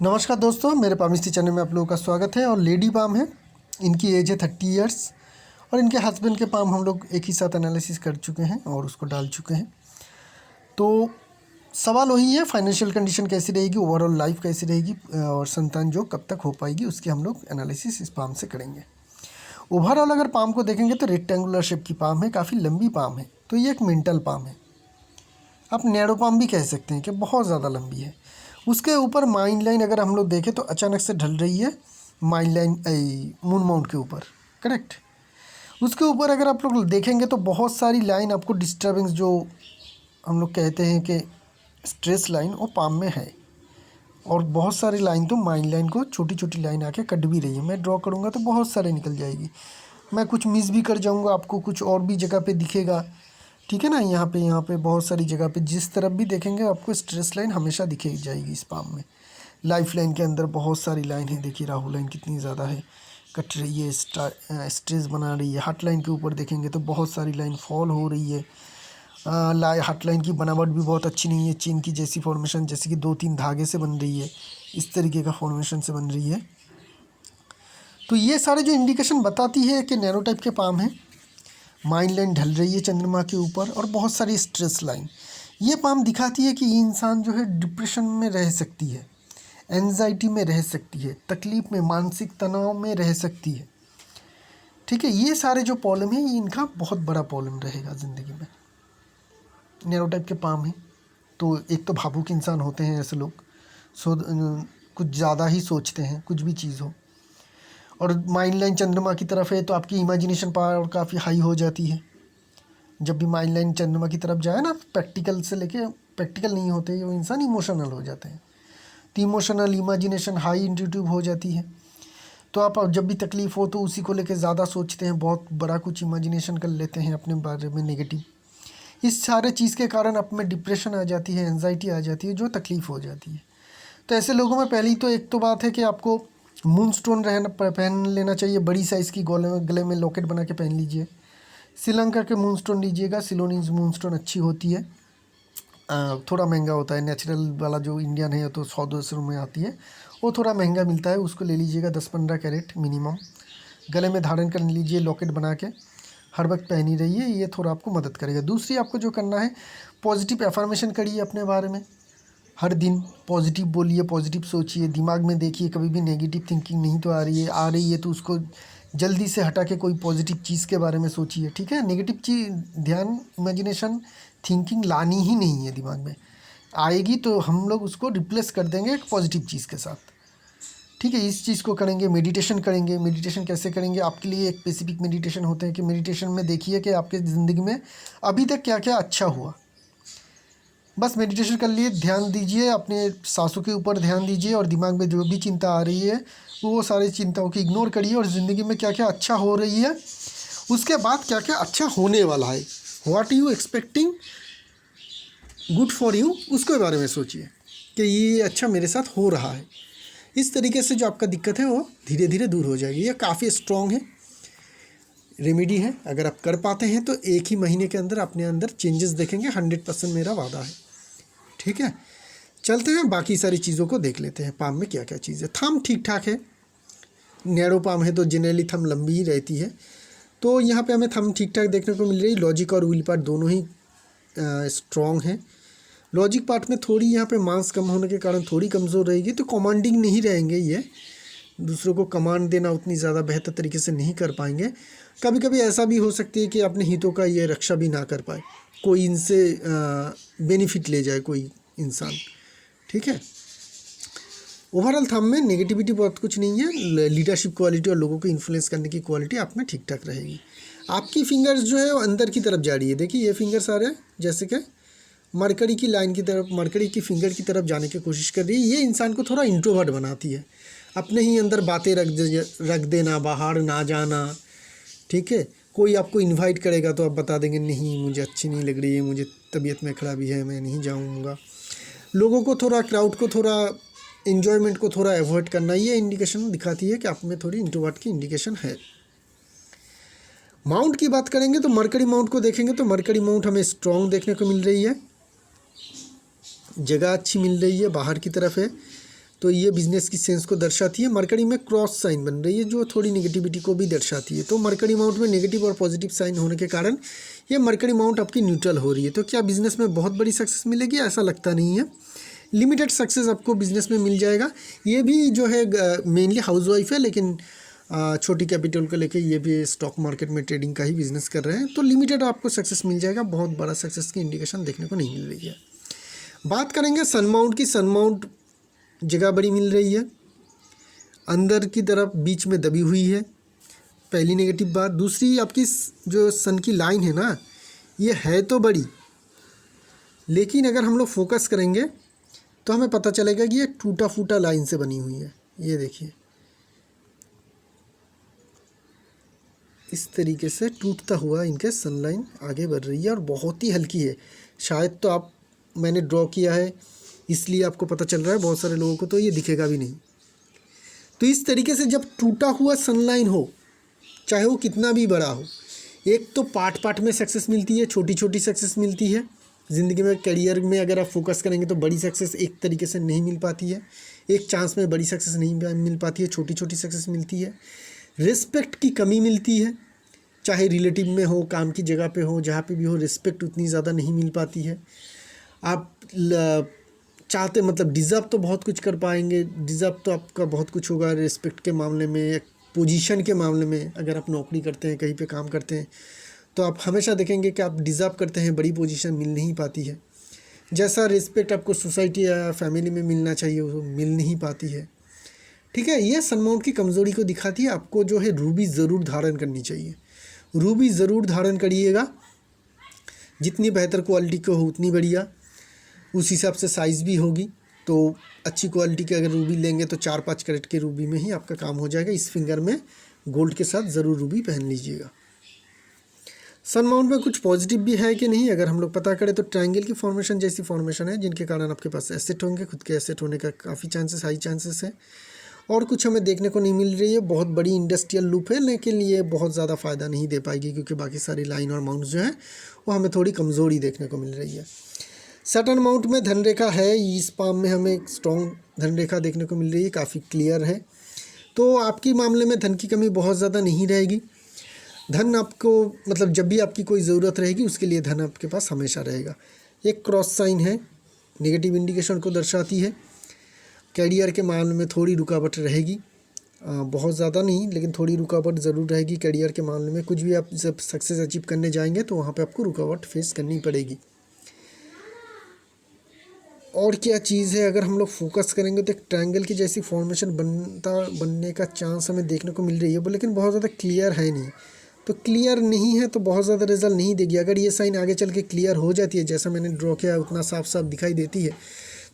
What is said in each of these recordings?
नमस्कार दोस्तों, मेरे पामिस्ट्री चैनल में आप लोगों का स्वागत है। और लेडी पाम है, इनकी एज है 30 इयर्स और इनके हस्बैंड के पाम हम लोग एक ही साथ एनालिसिस कर चुके हैं और उसको डाल चुके हैं। तो सवाल वही है, फाइनेंशियल कंडीशन कैसी रहेगी, ओवरऑल लाइफ कैसी रहेगी और संतान जो कब तक हो पाएगी उसकी हम लोग एनालिसिस इस पाम से करेंगे। ओवरऑल अगर पाम को देखेंगे तो रेक्टेंगुलर शेप की पाम है, काफ़ी लंबी पाम है। तो ये एक मेंटल पाम है, आप नैरो पाम भी कह सकते हैं कि बहुत ज़्यादा लंबी है। उसके ऊपर माइन लाइन अगर हम लोग देखें तो अचानक से ढल रही है माइन लाइन मून माउंट के ऊपर, करेक्ट। उसके ऊपर अगर आप लोग देखेंगे तो बहुत सारी लाइन आपको डिस्टर्बेंस, जो हम लोग कहते हैं कि स्ट्रेस लाइन, वो पाम में है। और बहुत सारी लाइन तो माइन लाइन को छोटी छोटी लाइन आके कट भी रही है। मैं ड्रॉ करूँगा तो बहुत सारे निकल जाएगी, मैं कुछ मिस भी कर जाऊँगा, आपको कुछ और भी जगह पे दिखेगा, ठीक है ना। यहाँ पे बहुत सारी जगह पे जिस तरफ भी देखेंगे आपको स्ट्रेस लाइन हमेशा दिखेगी जाएगी इस पाम में। लाइफ लाइन के अंदर बहुत सारी लाइन है, देखिए राहु लाइन कितनी ज़्यादा है, कट रही है, स्ट्रेस बना रही है। हार्ट लाइन के ऊपर देखेंगे तो बहुत सारी लाइन फॉल हो रही है। हार्ट लाइन की बनावट भी बहुत अच्छी नहीं है, चेन की जैसी फॉर्मेशन, जैसे कि 2-3 धागे से बन रही है, इस तरीके का फॉर्मेशन से बन रही है। तो ये सारे जो इंडिकेशन बताती है कि नैरो टाइप के पाम है। माइन लाइन ढल रही है चंद्रमा के ऊपर और बहुत सारी स्ट्रेस लाइन। ये पाम दिखाती है कि ये इंसान जो है डिप्रेशन में रह सकती है, एंजाइटी में रह सकती है, तकलीफ़ में, मानसिक तनाव में रह सकती है, ठीक है। ये सारे जो प्रॉब्लम है ये इनका बहुत बड़ा प्रॉब्लम रहेगा ज़िंदगी में। नैरो टाइप के पाम है तो एक तो भावुक इंसान होते हैं ऐसे लोग, कुछ ज़्यादा ही सोचते हैं कुछ भी चीज़ हो। और माइंड लाइन चंद्रमा की तरफ है तो आपकी इमेजिनेशन पावर काफ़ी हाई हो जाती है। जब भी माइंड लाइन चंद्रमा की तरफ जाए ना, प्रैक्टिकल से लेके प्रैक्टिकल नहीं होते, वो इंसान इमोशनल हो जाते हैं। तो इमोशनल, इमेजिनेशन हाई, इंट्यूटिव हो जाती है। तो आप जब भी तकलीफ़ हो तो उसी को लेके ज़्यादा सोचते हैं, बहुत बड़ा कुछ इमेजिनेशन कर लेते हैं अपने बारे में नेगेटिव। इस सारे चीज़ के कारण आप में डिप्रेशन आ जाती है, एंजाइटी आ जाती है, जो तकलीफ़ हो जाती है। तो ऐसे लोगों में पहली तो एक तो बात है कि आपको मून स्टोन पहन लेना चाहिए, बड़ी साइज़ की, गले में लॉकेट बना के पहन लीजिए। श्रीलंका के मून स्टोन लीजिएगा, सिलोनीज मून स्टोन अच्छी होती है। थोड़ा महंगा होता है, नेचुरल वाला जो इंडियन है तो 100-200 में आती है, वो थोड़ा महंगा मिलता है, उसको ले लीजिएगा 10-15 कैरेट मिनिमम। गले में धारण कर लीजिए लॉकेट बना के, हर वक्त पहनी रहिए, ये थोड़ा आपको मदद करेगा। दूसरी आपको जो करना है, पॉजिटिव एफर्मेशन करिए अपने बारे में। हर दिन पॉजिटिव बोलिए, पॉजिटिव सोचिए, दिमाग में देखिए कभी भी नेगेटिव थिंकिंग नहीं तो आ रही है तो उसको जल्दी से हटा के कोई पॉजिटिव चीज़ के बारे में सोचिए, ठीक है। नेगेटिव चीज़, ध्यान, इमेजिनेशन, थिंकिंग लानी ही नहीं है दिमाग में। आएगी तो हम लोग उसको रिप्लेस कर देंगे एक पॉजिटिव चीज़ के साथ, ठीक है। इस चीज़ को करेंगे। मेडिटेशन करेंगे। मेडिटेशन कैसे करेंगे, आपके लिए एक स्पेसिफिक मेडिटेशन होते हैं कि मेडिटेशन में देखिए कि आपके ज़िंदगी में अभी तक क्या क्या अच्छा हुआ। बस मेडिटेशन कर लिए, ध्यान दीजिए, अपने सांसों के ऊपर ध्यान दीजिए और दिमाग में जो भी चिंता आ रही है वो सारी चिंताओं को इग्नोर करिए और ज़िंदगी में क्या क्या अच्छा हो रही है, उसके बाद क्या क्या अच्छा होने वाला है, what you expecting good for you, उसके बारे में सोचिए कि ये अच्छा मेरे साथ हो रहा है। इस तरीके से जो आपका दिक्कत है वो धीरे धीरे दूर हो जाएगी। ये काफ़ी स्ट्रॉन्ग है, रेमेडी है। अगर आप कर पाते हैं तो एक ही महीने के अंदर अपने अंदर चेंजेस देखेंगे, 100% मेरा वादा है, ठीक है। चलते हैं बाकी सारी चीज़ों को देख लेते हैं। पाम में क्या क्या चीज़ है। थंब ठीक ठाक है, नैरो पाम है तो जनरली थंब लंबी ही रहती है, तो यहाँ पे हमें थंब ठीक ठाक देखने को मिल रही। लॉजिक और विल पार्ट दोनों ही स्ट्रॉन्ग हैं। लॉजिक पार्ट में थोड़ी यहाँ पे मांस कम होने के कारण थोड़ी कमज़ोर रहेगी, तो कमांडिंग नहीं रहेंगे, ये दूसरों को कमांड देना उतनी ज़्यादा बेहतर तरीके से नहीं कर पाएंगे। कभी कभी ऐसा भी हो सकती है कि अपने हितों का ये रक्षा भी ना कर पाए, कोई इनसे बेनिफिट ले जाए कोई इंसान, ठीक है। ओवरऑल थंब में नेगेटिविटी बहुत कुछ नहीं है। लीडरशिप क्वालिटी और लोगों को इन्फ्लुएंस करने की क्वालिटी आप में ठीक ठाक रहेगी। आपकी फिंगर्स जो है वो अंदर की तरफ जा रही है, देखिए ये फिंगर्स आ रहे हैं जैसे कि मरकरी की लाइन की तरफ, मरकरी की फिंगर की तरफ जाने की कोशिश कर रही है। ये इंसान को थोड़ा इंट्रोवर्ट बनाती है, अपने ही अंदर बातें रख देना, बाहर ना जाना, ठीक है। कोई आपको इनवाइट करेगा तो आप बता देंगे नहीं मुझे अच्छी नहीं लग रही है, मुझे तबीयत में खराबी है, मैं नहीं जाऊँगा। लोगों को थोड़ा, क्राउड को थोड़ा, इन्जॉयमेंट को थोड़ा अवॉइड करना, ये इंडिकेशन दिखाती है कि आप में थोड़ी इंट्रोवर्ट की इंडिकेशन है। माउंट की बात करेंगे तो मरकरी माउंट को देखेंगे तो मरकरी माउंट हमें स्ट्रॉन्ग देखने को मिल रही है, जगह अच्छी मिल रही है, बाहर की तरफ है, तो ये बिजनेस की सेंस को दर्शाती है। मरकरी में क्रॉस साइन बन रही है जो थोड़ी नेगेटिविटी को भी दर्शाती है। तो मरकरी माउंट में नेगेटिव और पॉजिटिव साइन होने के कारण ये मरकरी माउंट आपकी न्यूट्रल हो रही है। तो क्या बिजनेस में बहुत बड़ी सक्सेस मिलेगी? ऐसा लगता नहीं है, लिमिटेड सक्सेस आपको बिजनेस में मिल जाएगा। ये भी जो है मेनली हाउसवाइफ है, लेकिन छोटी कैपिटल को लेके ये भी स्टॉक मार्केट में ट्रेडिंग का ही बिजनेस कर रहे हैं। तो लिमिटेड आपको सक्सेस मिल जाएगा, बहुत बड़ा सक्सेस की इंडिकेशन देखने को नहीं मिल रही है। बात करेंगे सन माउंट की। सन माउंट जगह बड़ी मिल रही है, अंदर की तरफ बीच में दबी हुई है, पहली नेगेटिव बात। दूसरी, आपकी जो सन की लाइन है ना, ये है तो बड़ी, लेकिन अगर हम लोग फोकस करेंगे तो हमें पता चलेगा कि ये टूटा फूटा लाइन से बनी हुई है। ये देखिए, इस तरीके से टूटता हुआ इनके सन लाइन आगे बढ़ रही है और बहुत ही हल्की है। शायद तो मैंने ड्रॉ किया है इसलिए आपको पता चल रहा है, बहुत सारे लोगों को तो ये दिखेगा भी नहीं। तो इस तरीके से जब टूटा हुआ सनलाइन हो, चाहे वो कितना भी बड़ा हो, एक तो पार्ट पार्ट में सक्सेस मिलती है, छोटी छोटी सक्सेस मिलती है। ज़िंदगी में, करियर में अगर आप फोकस करेंगे तो बड़ी सक्सेस एक तरीके से नहीं मिल पाती है, एक चांस में बड़ी सक्सेस नहीं मिल पाती है, छोटी छोटी सक्सेस मिलती है। रिस्पेक्ट की कमी मिलती है, चाहे रिलेटिव में हो, काम की जगह पे हो, जहाँ पे भी हो, रिस्पेक्ट उतनी ज़्यादा नहीं मिल पाती है। आप चाहते मतलब डिज़र्व तो बहुत कुछ कर पाएंगे, डिज़र्व तो आपका बहुत कुछ होगा रिस्पेक्ट के मामले में, पोजीशन के मामले में। अगर आप नौकरी करते हैं, कहीं पे काम करते हैं, तो आप हमेशा देखेंगे कि आप डिज़र्व करते हैं, बड़ी पोजीशन मिल नहीं पाती है। जैसा रिस्पेक्ट आपको सोसाइटी या फैमिली में मिलना चाहिए वो मिल नहीं पाती है। ठीक है, ये सन माउंट की कमज़ोरी को दिखाती है। आपको जो है रूबी ज़रूर धारण करनी चाहिए, रूबी ज़रूर धारण करिएगा। जितनी बेहतर क्वालिटी को हो उतनी बढ़िया, उस हिसाब से साइज़ भी होगी। तो अच्छी क्वालिटी के अगर रूबी लेंगे तो 4-5 कैरेट के रूबी में ही आपका काम हो जाएगा। इस फिंगर में गोल्ड के साथ ज़रूर रूबी पहन लीजिएगा। सन माउंट में कुछ पॉजिटिव भी है कि नहीं, अगर हम लोग पता करें तो ट्रायंगल की फॉर्मेशन जैसी फॉर्मेशन है, जिनके कारण आपके पास एसेट होंगे, खुद के एसेट होने का काफ़ी चांसेस, हाई चांसेस है। और कुछ हमें देखने को नहीं मिल रही है। बहुत बड़ी इंडस्ट्रियल लूप है, लेकिन ये बहुत ज़्यादा फ़ायदा नहीं दे पाएगी, क्योंकि बाकी सारी लाइन और माउंट जो है वो हमें थोड़ी कमज़ोरी देखने को मिल रही है। सटर्न माउंट में धनरेखा है, इस पाम में हमें एक स्ट्रॉन्ग धनरेखा देखने को मिल रही है, काफ़ी क्लियर है। तो आपकी मामले में धन की कमी बहुत ज़्यादा नहीं रहेगी। धन आपको मतलब जब भी आपकी कोई ज़रूरत रहेगी उसके लिए धन आपके पास हमेशा रहेगा। एक क्रॉस साइन है, नेगेटिव इंडिकेशन को दर्शाती है। कैरियर के मामले में थोड़ी रुकावट रहेगी, बहुत ज़्यादा नहीं लेकिन थोड़ी रुकावट ज़रूर रहेगी। कैरियर के मामले में कुछ भी आप जब सक्सेस अचीव करने जाएंगे तो वहाँ पे आपको रुकावट फेस करनी पड़ेगी। और क्या चीज़ है, अगर हम लोग फोकस करेंगे तो एक ट्रायंगल की जैसी फॉर्मेशन बनने का चांस हमें देखने को मिल रही है, लेकिन बहुत ज़्यादा क्लियर है नहीं। तो क्लियर नहीं है तो बहुत ज़्यादा रिजल्ट नहीं देगी। अगर ये साइन आगे चल के क्लियर हो जाती है, जैसा मैंने ड्रॉ किया उतना साफ साफ दिखाई देती है,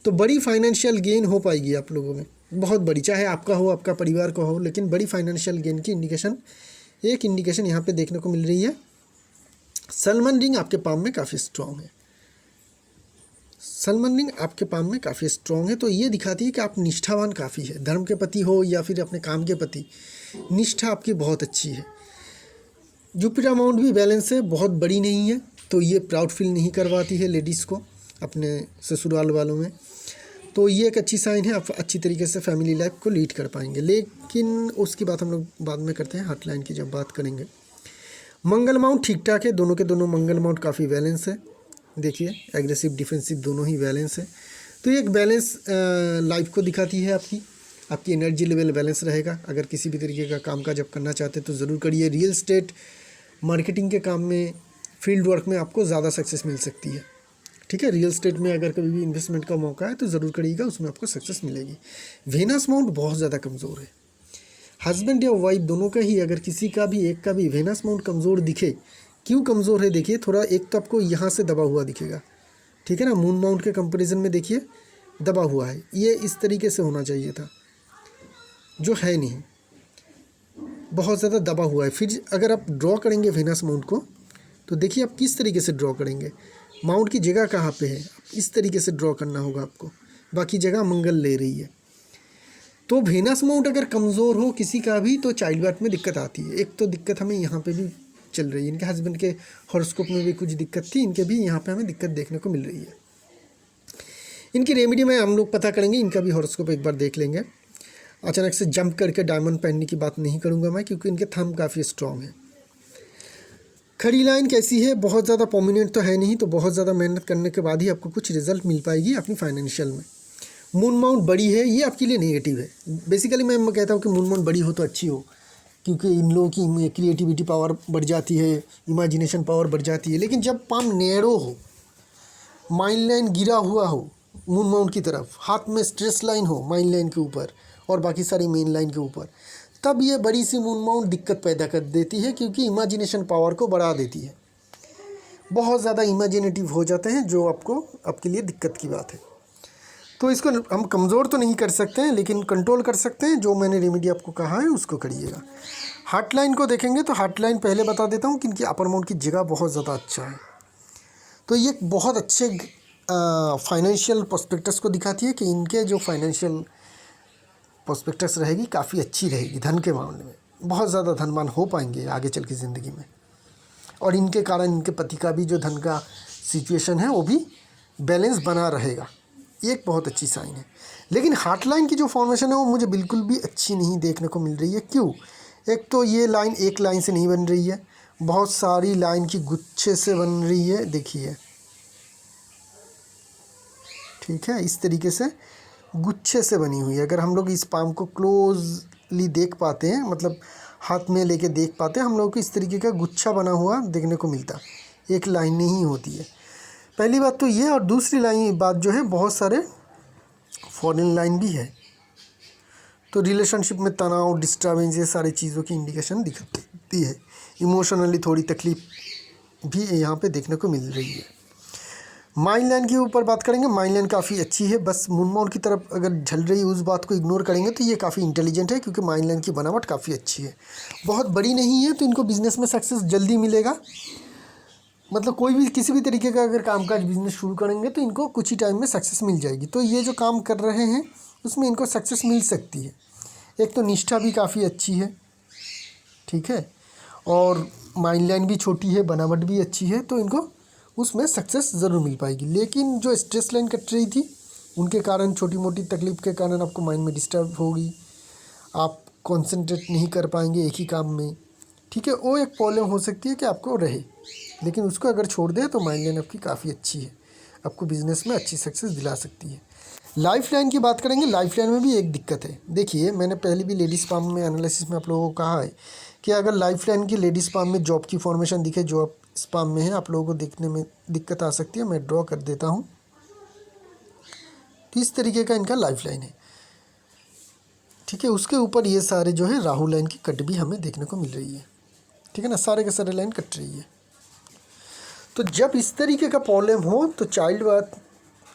तो बड़ी फाइनेंशियल गेन हो पाएगी आप लोगों में, बहुत बड़ी, चाहे आपका हो, आपका परिवार का हो, लेकिन बड़ी फाइनेंशियल गेन की एक इंडिकेशन यहाँ पे देखने को मिल रही है। सलमान रिंग आपके पाम में काफ़ी स्ट्रॉन्ग है, सलमान रिंग आपके पाम में काफ़ी स्ट्रॉन्ग है। तो ये दिखाती है कि आप निष्ठावान काफ़ी है, धर्म के प्रति हो या फिर अपने काम के प्रति, निष्ठा आपकी बहुत अच्छी है। जुपिटर माउंट भी बैलेंस है, बहुत बड़ी नहीं है, तो ये प्राउड फील नहीं करवाती है लेडीज़ को अपने ससुराल वालों में। तो ये एक अच्छी साइन है, आप अच्छी तरीके से फैमिली लाइफ को लीड कर पाएंगे। लेकिन उसकी बात हम लोग बाद में करते हैं, हार्टलाइन की जब बात करेंगे। मंगल माउंट ठीक ठाक है, दोनों के दोनों मंगल माउंट काफ़ी बैलेंस है। देखिए एग्रेसिव डिफेंसिव दोनों ही बैलेंस है। तो ये एक बैलेंस लाइफ को दिखाती है। आपकी एनर्जी लेवल बैलेंस रहेगा। अगर किसी भी तरीके का काम जब करना चाहते हैं तो ज़रूर करिए। रियल एस्टेट मार्केटिंग के काम में, फील्ड वर्क में आपको ज़्यादा सक्सेस मिल सकती है। ठीक है, रियल एस्टेट में अगर कभी भी इन्वेस्टमेंट का मौका है तो ज़रूर करिएगा, उसमें आपको सक्सेस मिलेगी। वेनस माउंट बहुत ज़्यादा कमज़ोर है, हस्बैंड या वाइफ दोनों का ही, अगर किसी का भी एक का भी वेनस माउंट कमज़ोर दिखे, क्यों कमज़ोर है देखिए, थोड़ा एक तो आपको यहाँ से दबा हुआ दिखेगा, ठीक है ना, मून माउंट के कंपैरिजन में देखिए दबा हुआ है, ये इस तरीके से होना चाहिए था, जो है नहीं, बहुत ज़्यादा दबा हुआ है। फिर अगर आप ड्रॉ करेंगे वेनस माउंट को तो देखिए आप किस तरीके से ड्रॉ करेंगे, माउंट की जगह कहाँ पे है, इस तरीके से ड्रॉ करना होगा आपको, बाकी जगह मंगल ले रही है। तो वेनस माउंट अगर कमज़ोर हो किसी का भी तो चाइल्ड बर्थ में दिक्कत आती है। एक तो दिक्कत हमें यहाँ पे भी चल रही है, इनके हस्बैंड के हॉरोस्कोप में भी कुछ दिक्कत थी, इनके भी यहाँ पे हमें दिक्कत देखने को मिल रही है। इनकी रेमेडी में हम लोग पता करेंगे, इनका भी हॉरोस्कोप एक बार देख लेंगे। अचानक से जंप करके डायमंड पहनने की बात नहीं करूँगा मैं, क्योंकि इनके थंब काफ़ी स्ट्रॉन्ग है। खड़ी लाइन कैसी है, बहुत ज़्यादा प्रोमिनेंट तो है नहीं, तो बहुत ज़्यादा मेहनत करने के बाद ही आपको कुछ रिजल्ट मिल पाएगी अपनी फाइनेंशियल में। मून माउंट बड़ी है, ये आपके लिए नेगेटिव है। बेसिकली मैं कहता हूँ कि मून माउंट बड़ी हो तो अच्छी हो, क्योंकि इन लोगों की क्रिएटिविटी पावर बढ़ जाती है, इमेजिनेशन पावर बढ़ जाती है। लेकिन जब पाम नैरो हो, माइंड लाइन गिरा हुआ हो मून माउंट की तरफ, हाथ में स्ट्रेस लाइन हो माइंड लाइन के ऊपर और बाकी सारी मेन लाइन के ऊपर, तब ये बड़ी सी मून माउंट दिक्कत पैदा कर देती है, क्योंकि इमेजिनेशन पावर को बढ़ा देती है। बहुत ज़्यादा इमेजिनेटिव हो जाते हैं, जो आपके लिए दिक्कत की बात है। तो इसको हम कमज़ोर तो नहीं कर सकते हैं, लेकिन कंट्रोल कर सकते हैं। जो मैंने रेमेडी आपको कहा है उसको करिएगा। हार्ट लाइन को देखेंगे तो हार्ट लाइन पहले बता देता हूँ कि इनकी अपर माउंट की जगह बहुत ज़्यादा अच्छा है। तो ये बहुत अच्छे फाइनेंशियल प्रोस्पेक्टस को दिखाती है कि इनके जो फाइनेंशियल प्रोस्पेक्टस रहेगी काफ़ी अच्छी रहेगी। धन के मामले में बहुत ज़्यादा धनवान हो पाएंगे आगे चल के ज़िंदगी में, और इनके कारण इनके पति का भी जो धन का सिचुएशन है वो भी बैलेंस बना रहेगा। ये एक बहुत अच्छी साइन है। लेकिन हार्ट लाइन की जो फॉर्मेशन है वो मुझे बिल्कुल भी अच्छी नहीं देखने को मिल रही है। क्यों? एक तो ये लाइन एक लाइन से नहीं बन रही है, बहुत सारी लाइन की गुच्छे से बन रही है। देखिए, ठीक है, इस तरीके से गुच्छे से बनी हुई है। अगर हम लोग इस पाम को क्लोजली देख पाते हैं, मतलब हाथ में लेके देख पाते हैं, हम लोग को इस तरीके का गुच्छा बना हुआ देखने को मिलता, एक लाइन नहीं होती है। पहली बात तो ये, और दूसरी बात जो है, बहुत सारे फॉरेन लाइन भी है। तो रिलेशनशिप में तनाव, डिस्टर्बेंस, ये सारी चीज़ों की इंडिकेशन दिखती है। इमोशनली थोड़ी तकलीफ भी यहाँ पे देखने को मिल रही है। माइंड लाइन के ऊपर बात करेंगे, माइंड लाइन काफ़ी अच्छी है। बस मून माउंट की तरफ अगर झल रही उस बात को इग्नोर करेंगे तो ये काफ़ी इंटेलिजेंट है, क्योंकि माइंड लाइन की बनावट काफ़ी अच्छी है। बहुत बड़ी नहीं है, तो इनको बिज़नेस में सक्सेस जल्दी मिलेगा। मतलब कोई भी किसी भी तरीके का अगर कामकाज बिजनेस शुरू करेंगे तो इनको कुछ ही टाइम में सक्सेस मिल जाएगी। तो ये जो काम कर रहे हैं उसमें इनको सक्सेस मिल सकती है। एक तो निष्ठा भी काफ़ी अच्छी है, ठीक है, और माइंड लाइन भी छोटी है, बनावट भी अच्छी है, तो इनको उसमें सक्सेस ज़रूर मिल पाएगी। लेकिन जो स्ट्रेस लाइन कट रही थी, उनके कारण, छोटी मोटी तकलीफ के कारण आपको माइंड में डिस्टर्ब होगी, आप कॉन्सेंट्रेट नहीं कर पाएंगे एक ही काम में, ठीक है। वो एक प्रॉब्लम हो सकती है कि आपको रहे, लेकिन उसको अगर छोड़ दें तो माइंड लाइन आपकी काफ़ी अच्छी है, आपको बिज़नेस में अच्छी सक्सेस दिला सकती है। लाइफ लाइन की बात करेंगे, लाइफ लाइन में भी एक दिक्कत है। देखिए, मैंने पहले भी लेडीज़ पाम में एनालिसिस में आप लोगों को कहा है कि अगर लाइफ लाइन की लेडीज़ पाम में जॉब की फॉर्मेशन दिखे, जो आप स्पाम में है, आप लोगों को देखने में दिक्कत आ सकती है। मैं ड्रॉ कर देता हूँ। तो इस तरीके का इनका लाइफ लाइन है, ठीक है। उसके ऊपर ये सारे जो है राहु लाइन की कट भी हमें देखने को मिल रही है, ठीक है ना, सारे के सारे लाइन कट रही है। तो जब इस तरीके का प्रॉब्लम हो तो चाइल्ड बर्थ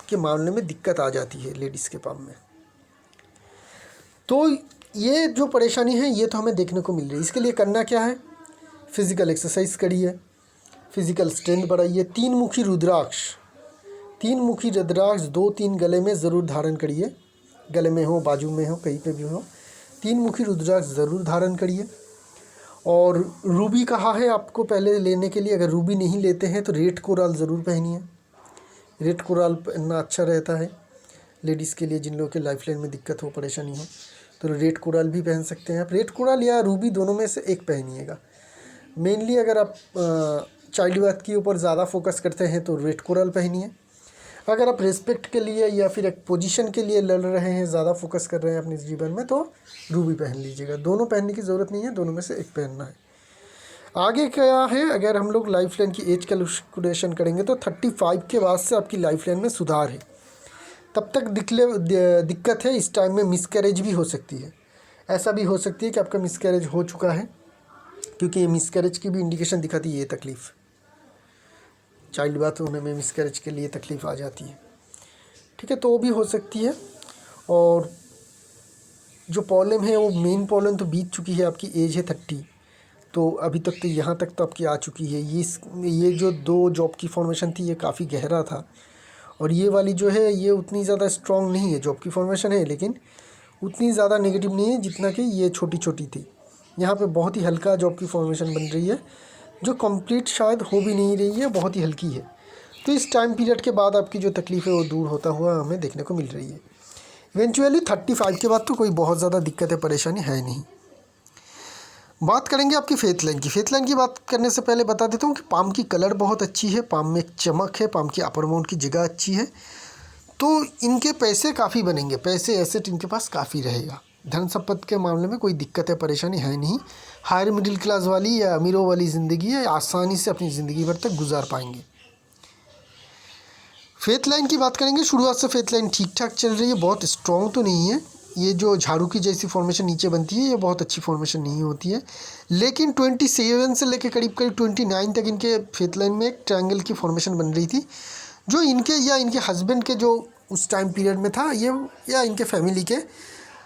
के मामले में दिक्कत आ जाती है लेडीज़ के पाम में। तो ये जो परेशानी है ये तो हमें देखने को मिल रही है। इसके लिए करना क्या है? फिज़िकल एक्सरसाइज करिए, फिज़िकल स्ट्रेंथ बढ़ाइए। तीन मुखी रुद्राक्ष 2-3 गले में ज़रूर धारण करिए। गले में हो, बाजू में हो, कहीं पे भी हो, 3 मुखी रुद्राक्ष ज़रूर धारण करिए। और रूबी कहा है आपको पहले लेने के लिए। अगर रूबी नहीं लेते हैं तो रेड कोराल ज़रूर पहनिए। रेड कोराल पहनना अच्छा रहता है लेडीज़ के लिए, जिन लोगों के लाइफ लाइन में दिक्कत हो, परेशानी हो, तो रेड कोराल भी पहन सकते हैं आप। रेड कोराल या रूबी दोनों में से एक पहनिएगा। मेनली अगर आप चाइल्ड बर्थ के ऊपर ज़्यादा फोकस करते हैं तो रेड कोराल पहनिए। अगर आप रिस्पेक्ट के लिए या फिर एक पोजीशन के लिए लड़ रहे हैं, ज़्यादा फोकस कर रहे हैं अपने जीवन में, तो रूबी पहन लीजिएगा। दोनों पहनने की ज़रूरत नहीं है, दोनों में से एक पहनना है। आगे क्या है, अगर हम लोग लाइफ लाइन की एज कैलकुलेशन करेंगे तो 35 के बाद से आपकी लाइफ लाइन में सुधार है। तब तक दिक्कत है। इस टाइम में मिसकैरेज भी हो सकती है। ऐसा भी हो सकती है कि आपका मिसकैरेज हो चुका है, क्योंकि ये मिसकैरेज की भी इंडिकेशन दिखाती है। ये तकलीफ़ चाइल्ड बर्थ होने में मिसकैरेज के लिए तकलीफ़ आ जाती है, ठीक है, तो वो भी हो सकती है। और जो प्रॉब्लम है वो मेन प्रॉब्लम तो बीत चुकी है। आपकी एज है 30, तो अभी तक तो यहाँ तक तो आपकी आ चुकी है। ये जो 2 जॉब की फॉर्मेशन थी ये काफ़ी गहरा था, और ये वाली जो है ये उतनी ज़्यादा स्ट्रॉन्ग नहीं है। जॉब की फॉर्मेशन है लेकिन उतनी ज़्यादा नेगेटिव नहीं है जितना कि ये छोटी छोटी थी। यहाँ पे बहुत ही हल्का जॉब की फॉर्मेशन बन रही है, जो कंप्लीट शायद हो भी नहीं रही है, बहुत ही हल्की है। तो इस टाइम पीरियड के बाद आपकी जो तकलीफ़ है वो दूर होता हुआ हमें देखने को मिल रही है। इवेंचुअली 35 के बाद तो कोई बहुत ज़्यादा दिक्कत है, परेशानी है नहीं। बात करेंगे आपकी फेथ लाइन की। फेथ लाइन की बात करने से पहले बता देता हूँ कि पाम की कलर बहुत अच्छी है, पाम में एक चमक है, पाम की अपर माउंट की जगह अच्छी है, तो इनके पैसे काफ़ी बनेंगे, पैसे एसेट इनके पास काफ़ी रहेगा। धन संपत्ति के मामले में कोई दिक्कत है, परेशानी है नहीं। हायर मिडिल क्लास वाली या अमीरों वाली ज़िंदगी है, आसानी से अपनी ज़िंदगी भर तक गुजार पाएंगे। फेथ लाइन की बात करेंगे, शुरुआत से फेथ लाइन ठीक ठाक चल रही है, बहुत स्ट्रॉन्ग तो नहीं है। ये जो झाड़ू की जैसी फॉर्मेशन नीचे बनती है, ये बहुत अच्छी फॉर्मेशन नहीं होती है, लेकिन 27 से लेकर करीब करीब 29 तक इनके फेथ लाइन में एक ट्रायंगल की फॉर्मेशन बन रही थी, जो इनके या इनके हस्बैंड के जो उस टाइम पीरियड में था, ये या इनके फैमिली के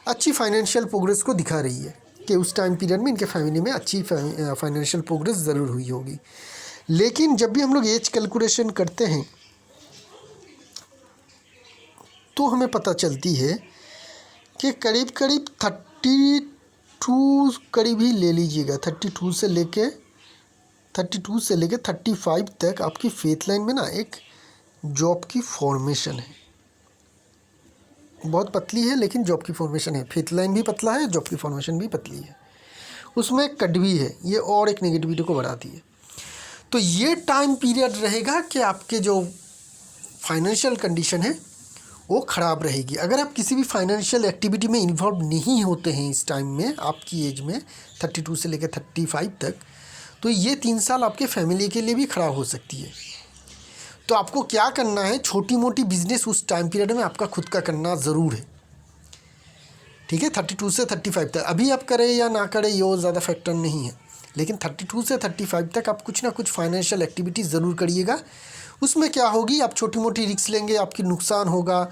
अच्छी फाइनेंशियल प्रोग्रेस को दिखा रही है कि उस टाइम पीरियड में इनके फैमिली में अच्छी फाइनेंशियल प्रोग्रेस ज़रूर हुई होगी। लेकिन जब भी हम लोग एज कैलकुलेशन करते हैं तो हमें पता चलती है कि करीब करीब 32 करीब ही ले लीजिएगा, 32 से लेके 35 तक आपकी फेथ लाइन में ना एक जॉब की फॉर्मेशन है। बहुत पतली है लेकिन जॉब की फॉर्मेशन है। फेथ लाइन भी पतला है, जॉब की फॉर्मेशन भी पतली है, उसमें एक कट भी है, ये और एक नेगेटिविटी को बढ़ाती है। तो ये टाइम पीरियड रहेगा कि आपके जो फाइनेंशियल कंडीशन है वो ख़राब रहेगी। अगर आप किसी भी फाइनेंशियल एक्टिविटी में इन्वॉल्व नहीं होते हैं इस टाइम में, आपकी एज में 32 से लेकर 35 तक, तो ये 3 साल आपके फैमिली के लिए भी ख़राब हो सकती है। तो आपको क्या करना है, छोटी मोटी बिजनेस उस टाइम पीरियड में आपका खुद का करना ज़रूर है, ठीक है। 32 से 35 तक अभी आप करें या ना करें ये ज़्यादा फैक्टर नहीं है, लेकिन 32 से 35 तक आप कुछ ना कुछ फाइनेंशियल एक्टिविटी ज़रूर करिएगा। उसमें क्या होगी, आप छोटी मोटी रिस्क लेंगे, आपकी नुकसान होगा,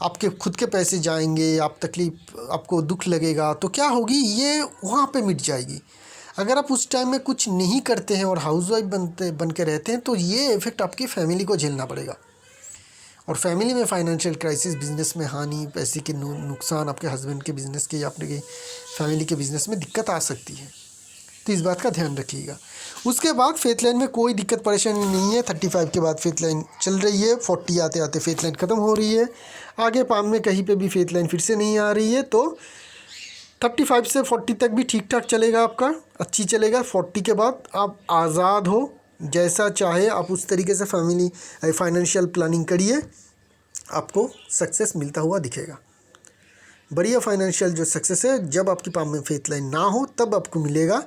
आपके खुद के पैसे जाएंगे, आपको दुख लगेगा, तो क्या होगी, ये वहाँ पे मिट जाएगी। अगर आप उस टाइम में कुछ नहीं करते हैं और हाउसवाइफ बन के रहते हैं तो ये इफ़ेक्ट आपकी फैमिली को झेलना पड़ेगा, और फैमिली में फाइनेंशियल क्राइसिस, बिजनेस में हानि, पैसे के नुकसान, आपके हस्बैंड के बिज़नेस के या अपने फैमिली के बिज़नेस में दिक्कत आ सकती है। तो इस बात का ध्यान रखिएगा। उसके बाद फेथ लाइन में कोई दिक्कत परेशानी नहीं है। 35 के बाद फेथ लाइन चल रही है, 40 आते आते फेथ लाइन ख़त्म हो रही है, आगे पाम में कहीं पे भी फेथ लाइन फिर से नहीं आ रही है। तो 35 से 40 तक भी ठीक ठाक चलेगा, आपका अच्छी चलेगा। 40 के बाद आप आज़ाद हो, जैसा चाहे आप उस तरीके से फाइनेंशियल प्लानिंग करिए, आपको सक्सेस मिलता हुआ दिखेगा। बढ़िया फाइनेंशियल जो सक्सेस है जब आपकी पाम में फेथ लाइन ना हो तब आपको मिलेगा,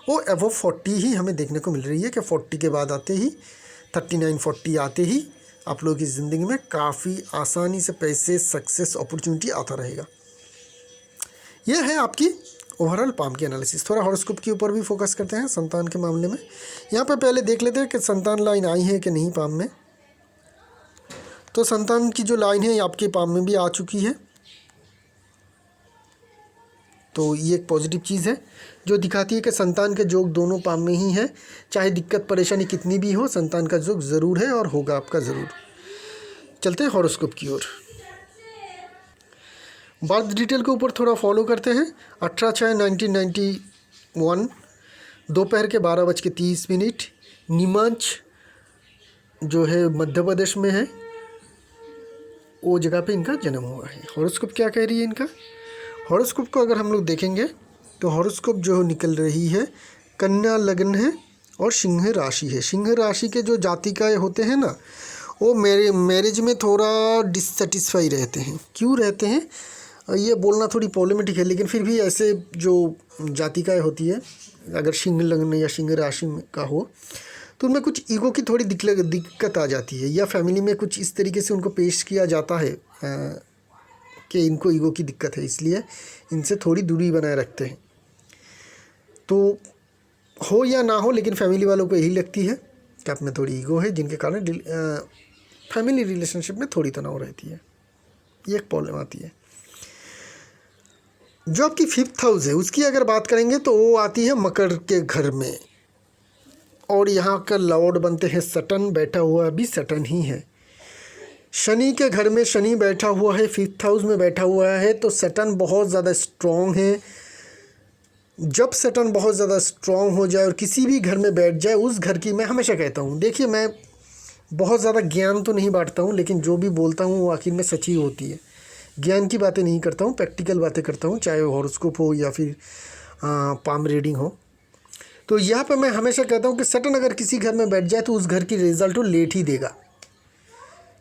वो अबव 40 ही हमें देखने को मिल रही है कि 40 के बाद आते ही 39-40 आते ही आप लोगों की ज़िंदगी में काफ़ी आसानी से पैसे, सक्सेस, अपॉर्चुनिटी आता रहेगा। यह है आपकी ओवरऑल पाम की एनालिसिस। थोड़ा हॉरोस्कोप के ऊपर भी फोकस करते हैं संतान के मामले में। यहाँ पर पहले देख लेते हैं कि संतान लाइन आई है कि नहीं पाम में। तो संतान की जो लाइन है आपके पाम में भी आ चुकी है, तो ये एक पॉजिटिव चीज़ है जो दिखाती है कि संतान के योग दोनों पाम में ही है। चाहे दिक्कत परेशानी कितनी भी हो, संतान का योग ज़रूर है और होगा आपका ज़रूर। चलते हैं हॉरोस्कोप की ओर। बर्थ डिटेल के ऊपर थोड़ा फॉलो करते हैं। 18/6/1991 दोपहर के 12:30 नीमच जो है मध्य प्रदेश में है, वो जगह पे इनका जन्म हुआ है। हॉरोस्कोप क्या कह रही है इनका? हॉरोस्कोप को अगर हम लोग देखेंगे तो हॉरोस्कोप जो निकल रही है कन्या लग्न है और सिंह राशि है। सिंह राशि के जो जातिकाएँ होते हैं ना, वो मैरिज में थोड़ा डिससेटिस्फाई रहते हैं। क्यों रहते हैं ये बोलना थोड़ी प्रॉब्लमेटिक है, लेकिन फिर भी ऐसे जो जातिकाएँ होती है, अगर सिंह लग्न या सिंह राशि का हो तो उनमें कुछ ईगो की थोड़ी दिक्कत आ जाती है, या फैमिली में कुछ इस तरीके से उनको पेश किया जाता है कि इनको ईगो की दिक्कत है, इसलिए इनसे थोड़ी दूरी बनाए रखते हैं। तो हो या ना हो, लेकिन फैमिली वालों को यही लगती है कि आप में थोड़ी ईगो है, जिनके कारण फैमिली रिलेशनशिप में थोड़ी तनाव रहती है, ये एक प्रॉब्लम आती है। जो आपकी 5th हाउस है उसकी अगर बात करेंगे तो वो आती है मकर के घर में, और यहाँ का लॉर्ड बनते हैं सटन, बैठा हुआ भी सटन ही है। शनि के घर में शनि बैठा हुआ है, 5th हाउस में बैठा हुआ है, तो सटन बहुत ज़्यादा स्ट्रॉन्ग है। जब सटन बहुत ज़्यादा स्ट्रॉन्ग हो जाए और किसी भी घर में बैठ जाए, उस घर की, मैं हमेशा कहता हूँ, देखिए मैं बहुत ज़्यादा ज्ञान तो नहीं बांटता हूँ, लेकिन जो भी बोलता हूँ वो आखिर में सच ही होती है। ज्ञान की बातें नहीं करता हूँ, प्रैक्टिकल बातें करता हूँ, चाहे हॉरोस्कोप हो या फिर पाम रीडिंग हो। तो यहाँ पे मैं हमेशा कहता हूँ कि सैटर्न अगर किसी घर में बैठ जाए तो उस घर की रिजल्ट वो लेट ही देगा,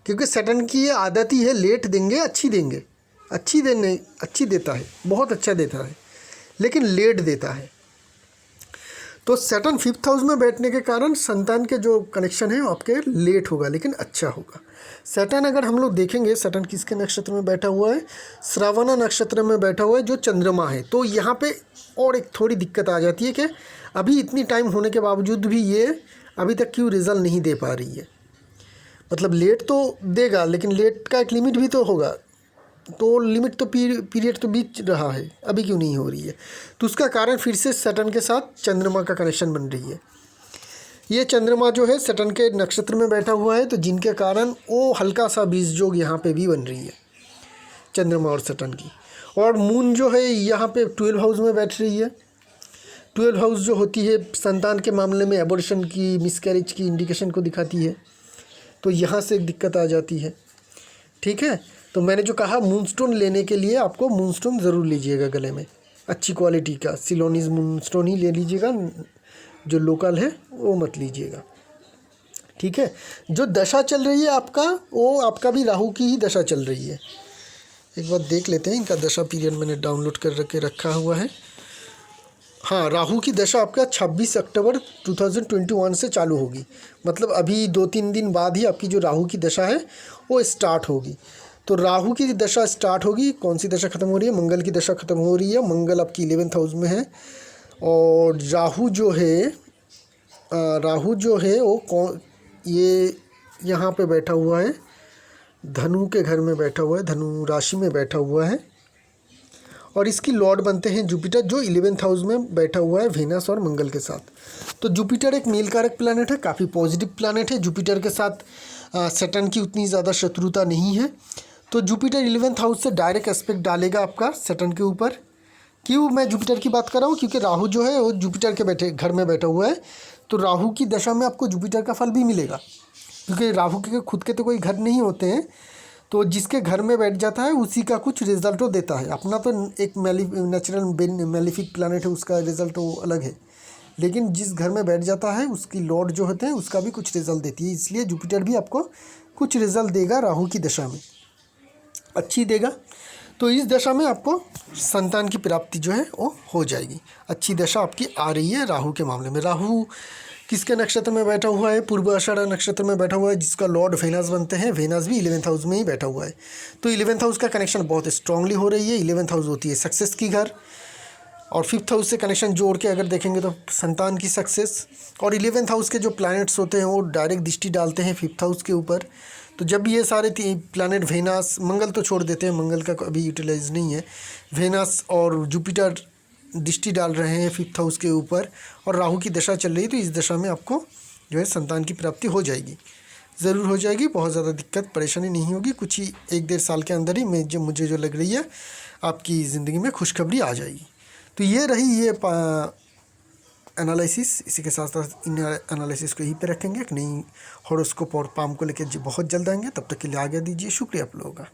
क्योंकि सैटर्न की ये आदत ही है, लेट देंगे अच्छी देंगे, अच्छी देता है, बहुत अच्छा देता है, लेकिन लेट देता है। तो सैटर्न 5th हाउस में बैठने के कारण संतान के जो कनेक्शन है वो आपके लेट होगा, लेकिन अच्छा होगा। सैटर्न अगर हम लोग देखेंगे, सैटर्न किसके नक्षत्र में बैठा हुआ है, श्रवण नक्षत्र में बैठा हुआ है, जो चंद्रमा है। तो यहाँ पे और एक थोड़ी दिक्कत आ जाती है कि अभी इतनी टाइम होने के बावजूद भी ये अभी तक क्यों रिजल्ट नहीं दे पा रही है। मतलब लेट तो देगा, लेकिन लेट का एक लिमिट भी तो होगा, तो लिमिट तो पीरियड तो बीत रहा है, अभी क्यों नहीं हो रही है। तो उसका कारण फिर से सैटर्न के साथ चंद्रमा का कनेक्शन बन रही है। ये चंद्रमा जो है सैटर्न के नक्षत्र में बैठा हुआ है, तो जिनके कारण वो हल्का सा बीज जोग यहाँ पे भी बन रही है चंद्रमा और सैटर्न की। और मून जो है यहाँ पे 12 हाउस में बैठ रही है। 12 हाउस जो होती है संतान के मामले में एबॉर्शन की, मिसकैरेज की इंडिकेशन को दिखाती है, तो यहाँ से एक दिक्कत आ जाती है। ठीक है, तो मैंने जो कहा मूनस्टोन लेने के लिए आपको मूनस्टोन ज़रूर लीजिएगा गले में, अच्छी क्वालिटी का सिलोनिस मूनस्टोन ही ले लीजिएगा, जो लोकल है वो मत लीजिएगा। ठीक है, जो दशा चल रही है आपका, वो आपका भी राहु की ही दशा चल रही है। एक बार देख लेते हैं, इनका दशा पीरियड मैंने डाउनलोड कर के रखा हुआ है। हाँ, राहु की दशा आपका 26 अक्टूबर 2021 से चालू होगी, मतलब अभी 2-3 दिन बाद ही आपकी जो राहु की दशा है वो स्टार्ट होगी। तो राहु की दशा स्टार्ट होगी, कौन सी दशा ख़त्म हो रही है, मंगल की दशा ख़त्म हो रही है। मंगल आपकी 11th हाउस में है, और राहु जो है वो ये यहाँ पे बैठा हुआ है, धनु के घर में बैठा हुआ है, धनु राशि में बैठा हुआ है, और इसकी लॉर्ड बनते हैं जुपिटर, जो 11th हाउस में बैठा हुआ है वेनस और मंगल के साथ। तो जुपिटर एक मेल कारक प्लैनेट है, काफ़ी पॉजिटिव प्लैनेट है। जुपिटर के साथ सैटर्न की उतनी ज़्यादा शत्रुता नहीं है, तो जुपिटर 11th हाउस से डायरेक्ट एस्पेक्ट डालेगा आपका सैटर्न के ऊपर। क्यों मैं जुपिटर की बात कर रहा हूँ, क्योंकि राहु जो है वो जुपिटर के घर में बैठा हुआ है, तो राहु की दशा में आपको जुपिटर का फल भी मिलेगा, क्योंकि राहु के खुद के तो कोई घर नहीं होते हैं, तो जिसके घर में बैठ जाता है उसी का कुछ रिजल्ट वो देता है। अपना तो एक नेचुरल मेलिफिक प्लैनेट है, उसका रिजल्ट वो अलग है, लेकिन जिस घर में बैठ जाता है उसकी लॉर्ड जो होते हैं उसका भी कुछ रिजल्ट देती है। इसलिए जुपिटर भी आपको कुछ रिजल्ट देगा राहु की दशा में, अच्छी देगा। तो इस दशा में आपको संतान की प्राप्ति जो है वो हो जाएगी, अच्छी दशा आपकी आ रही है राहु के मामले में। राहु किसके नक्षत्र में बैठा हुआ है, पूर्व आषाढ़ नक्षत्र में बैठा हुआ है, जिसका लॉर्ड वेनस बनते हैं। वेनस भी 11th हाउस में ही बैठा हुआ है, तो 11th हाउस का कनेक्शन बहुत स्ट्रांगली हो रही है। 11th हाउस होती है सक्सेस की घर, और 5th हाउस से कनेक्शन जोड़ के अगर देखेंगे तो संतान की सक्सेस। और 11th हाउस के जो प्लैनेट्स होते हैं वो डायरेक्ट दृष्टि डालते हैं 5th हाउस के ऊपर। तो जब ये सारे प्लैनेट वेनस, मंगल तो छोड़ देते हैं, मंगल का अभी यूटिलाइज नहीं है, वेनस और जुपिटर दृष्टि डाल रहे हैं 5th हाउस के ऊपर, और राहु की दशा चल रही है, तो इस दशा में आपको जो है संतान की प्राप्ति हो जाएगी, ज़रूर हो जाएगी। बहुत ज़्यादा दिक्कत परेशानी नहीं होगी, कुछ ही 1-1.5 साल के अंदर ही मुझे जो लग रही है आपकी ज़िंदगी में खुशखबरी आ जाएगी। तो ये रही ये एनालिसिस। इसी के साथ साथ इन एनालिसिस को यहीं पे रखेंगे, एक नई हॉरोस्कोप और पाम को लेकर बहुत जल्द आएंगे। तब तक के लिए आगे दीजिए, शुक्रिया आप लोगों का।